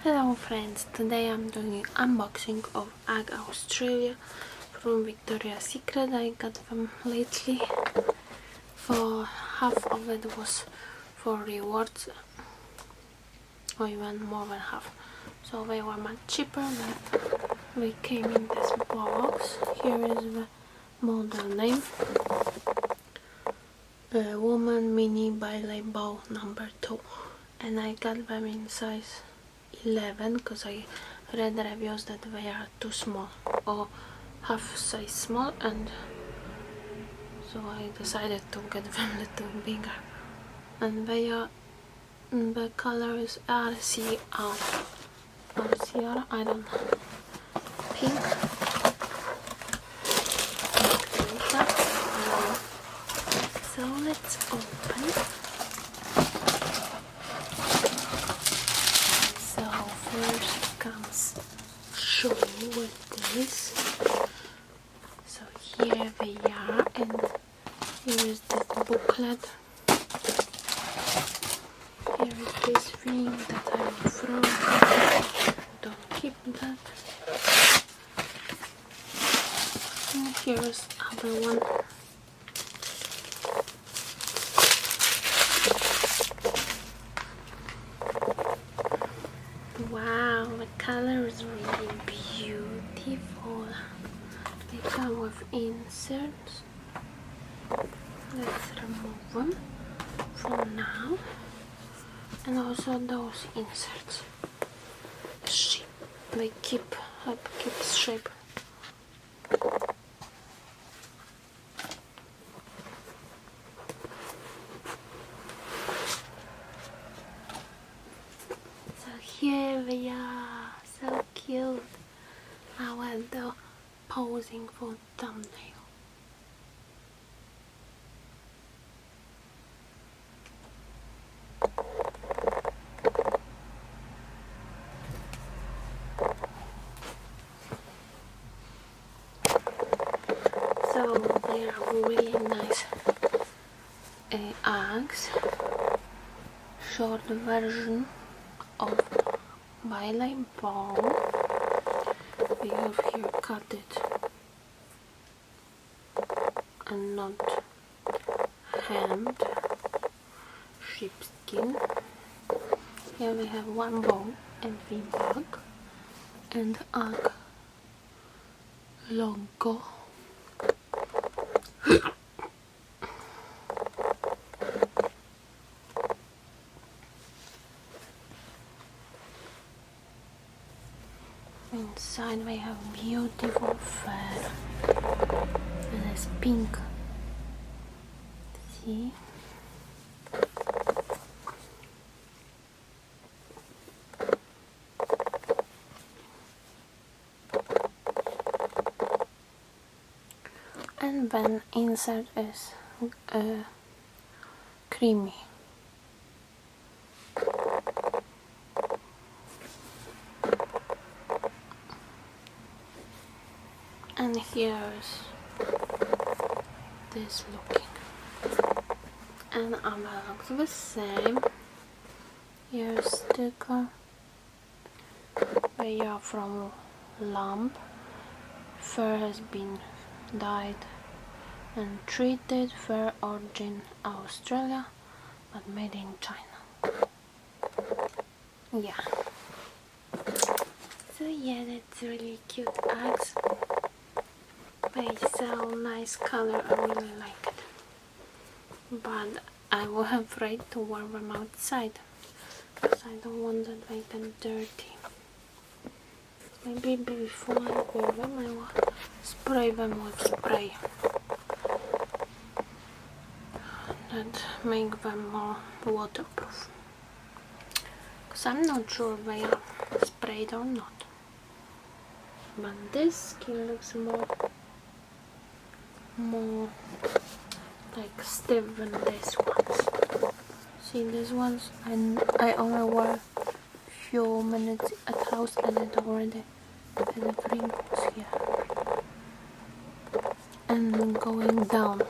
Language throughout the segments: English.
Hello friends, today I'm doing unboxing of Egg Australia from Victoria's Secret. I got them lately. For half of it was for rewards, or even more than half, so they were much cheaper, but they came in this box. Here is the model name, Woman Mini Ballet Bow number 2, and I got them in size 11 because I read reviews that they are too small or half size small, and so I decided to get them a little bigger. And they are, the color is RCR, I don't know, pink. So let's open. So first comes shoe with this. So here they are, and here is this booklet. Here is this thing that I will throw. Don't keep that. And here is other one. Wow, the color is really beautiful. They come with inserts. Let's remove them for now. And also those inserts. Shape. They keeps shape. Here we are, so cute. I went posing for thumbnail. So they are really nice Uggs, short version of ballet bow. We have here cut it and not hemmed sheepskin. Here we have one bow and the bag and Ugg logo. Inside we have beautiful fur, and it's pink. See? And then inside is creamy. And here's this looking, and other looks the same. Here's sticker. They are from lamb. Fur has been dyed and treated. Fur origin Australia, but made in China. Yeah. So yeah, that's really cute Uggs. They sell nice color, I really like it. But I was afraid to wear them outside because I don't want that they get dirty. Maybe before I wear them, I will spray them with spray that make them more waterproof. Because I'm not sure they are sprayed or not. But this skin looks more like stiff than these ones. See, these ones I only wear few minutes at house and it already has a wrinkles here and going down.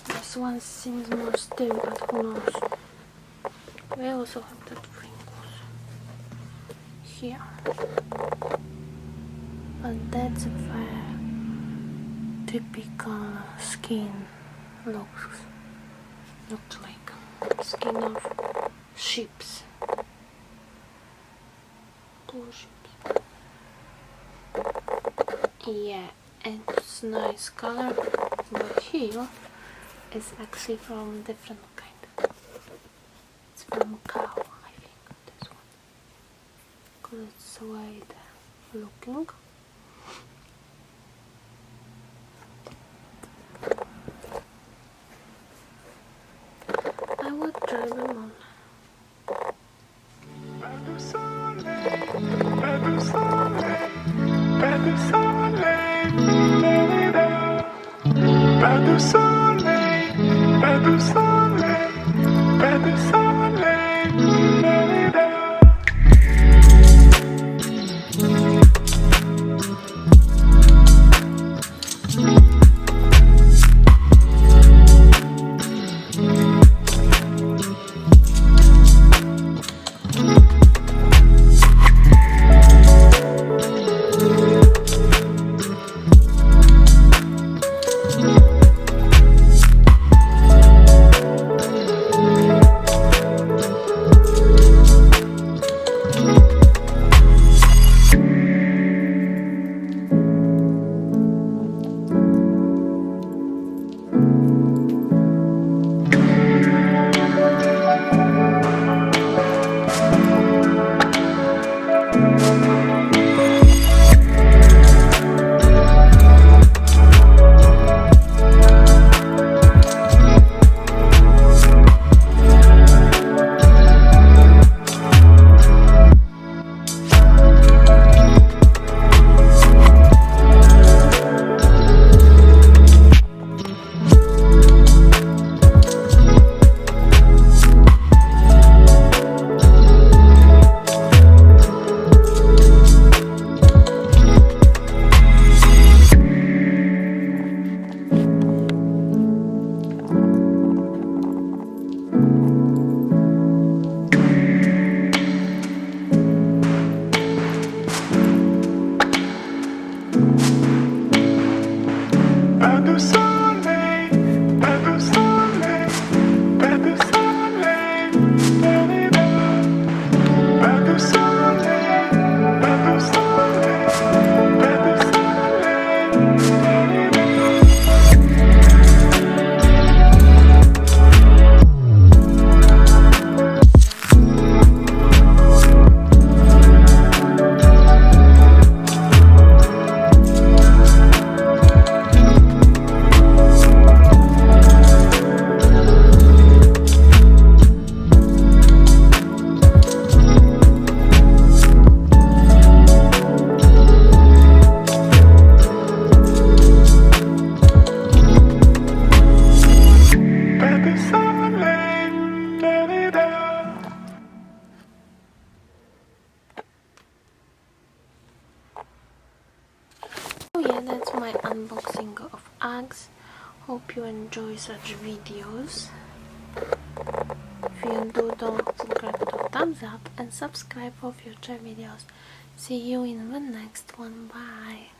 This one seems more stiff, but who knows. also have that wrinkles here, but that's where typical skin looks like skin of sheeps, blue sheeps. Yeah, it's nice color, but here is actually from different kind. It's from cow, I think, this one, because it's white looking. I would try them on. Oh yeah, that's my unboxing of Uggs. Hope you enjoy such videos. If you do, don't forget to thumbs up and subscribe for future videos. See you in the next one. Bye.